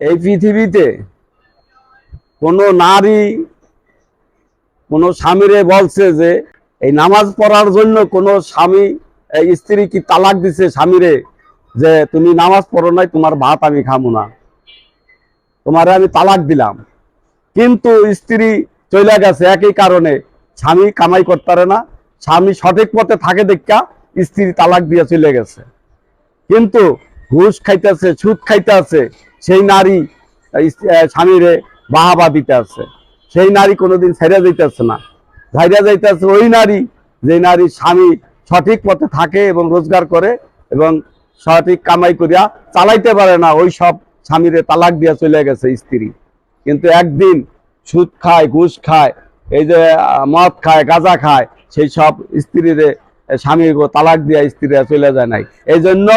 এই পৃথিবীতে কোনো নারী কোনো স্বামীরে বলছে যে এই নামাজ পড়ার জন্য কোনো স্বামী স্ত্রী কি তালাক দিছে স্বামীরে যে তুমি নামাজ পড়ো নাই, তোমার ভাত আমি খাবো না, তোমারে আমি তালাক দিলাম। কিন্তু স্ত্রী চলে গেছে একই কারণে, স্বামী কামাই করতে পারে না, স্বামী সঠিক পথে থাকে দেখা স্ত্রী তালাক দিয়ে চলে গেছে। কিন্তু ঘুষ খাইতেছে, সুদ খাইতেছে, সেই নারী স্বামীরে বাহাবা দিতে আছে, সেই নারী কোনোদিন ছেড়ে যাইতেছে না। ছেড়ে যাইতেছে ওই নারী, যে নারী স্বামী সঠিক পথে থাকে এবং রোজগার করে এবং সঠিক কামাই করিয়া চালাইতে পারে না, ওই সব স্বামীরে তালাক দিয়া চলে গেছে স্ত্রী। কিন্তু একদিন সুদ খায়, ঘুষ খায়, এই যে মদ খায়, গাঁজা খায়, সেই সব স্ত্রীরে স্বামী তালাক দিয়া স্ত্রীরা চলে যায় নাই। এই জন্য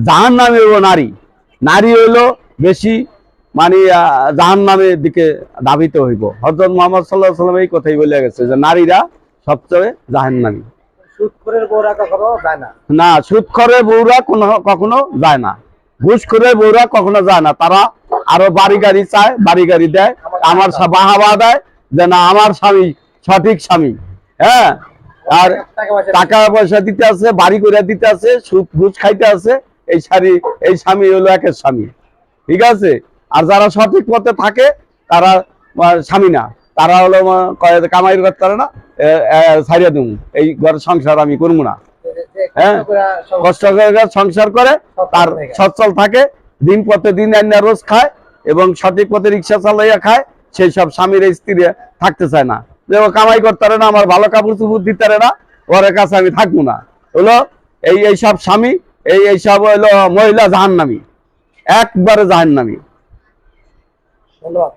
জাহান্নামী হইল নারী, নারী হইল বেশি মানে জাহান্নামের দিকে ধাবিত হইব। হযরত মুহাম্মদ সাল্লাল্লাহু আলাইহি ওয়াসাল্লাম এই কথাই বলে গেছে যে নারীরা সবচেয়ে জাহান্নামী। সুদখোরের বউরা কখনো যায় না। না, সুদখোরের বউরা কখনো যায় না, ঘুষখোরের বউরা কখনো যায় না। তারা আরো বাড়ি গাড়ি চায়, বাড়ি গাড়ি দেয়, আমার বাহাবা দেয় যে না আমার স্বামী সঠিক স্বামী। হ্যাঁ, আর টাকা পয়সা দিতে আছে, বাড়ি করে দিতে আছে, সুদ ঘুষ খাইতে আছে, এই স্বামী হলো একের স্বামী। ঠিক আছে। আর যারা সঠিক পথে থাকে তারা স্বামী না, তারা হলো কামাই করতে পারে না, ছাড়িয়ে দেবো, এই ঘর সংসার আমি করবো না। হ্যাঁ, কষ্ট করে সংসার করে তার সচ্ছল থাকে, দিন পথে দিন আইনা রোজ খায় এবং সঠিক পথে রিক্সা চালাইয়া খায়, সেই সব স্বামীর স্ত্রী থাকতে চায় না, যে ও কামাই করতে পারে না, আমার ভালো কাপড় চুপুর দিতে পারে না, ওর কাছে আমি থাকবো না। হলো এই সব স্বামী, এই সব হলো মহিলা জাহান্নামী, একবারে জাহান্নামী। ধন্যবাদ।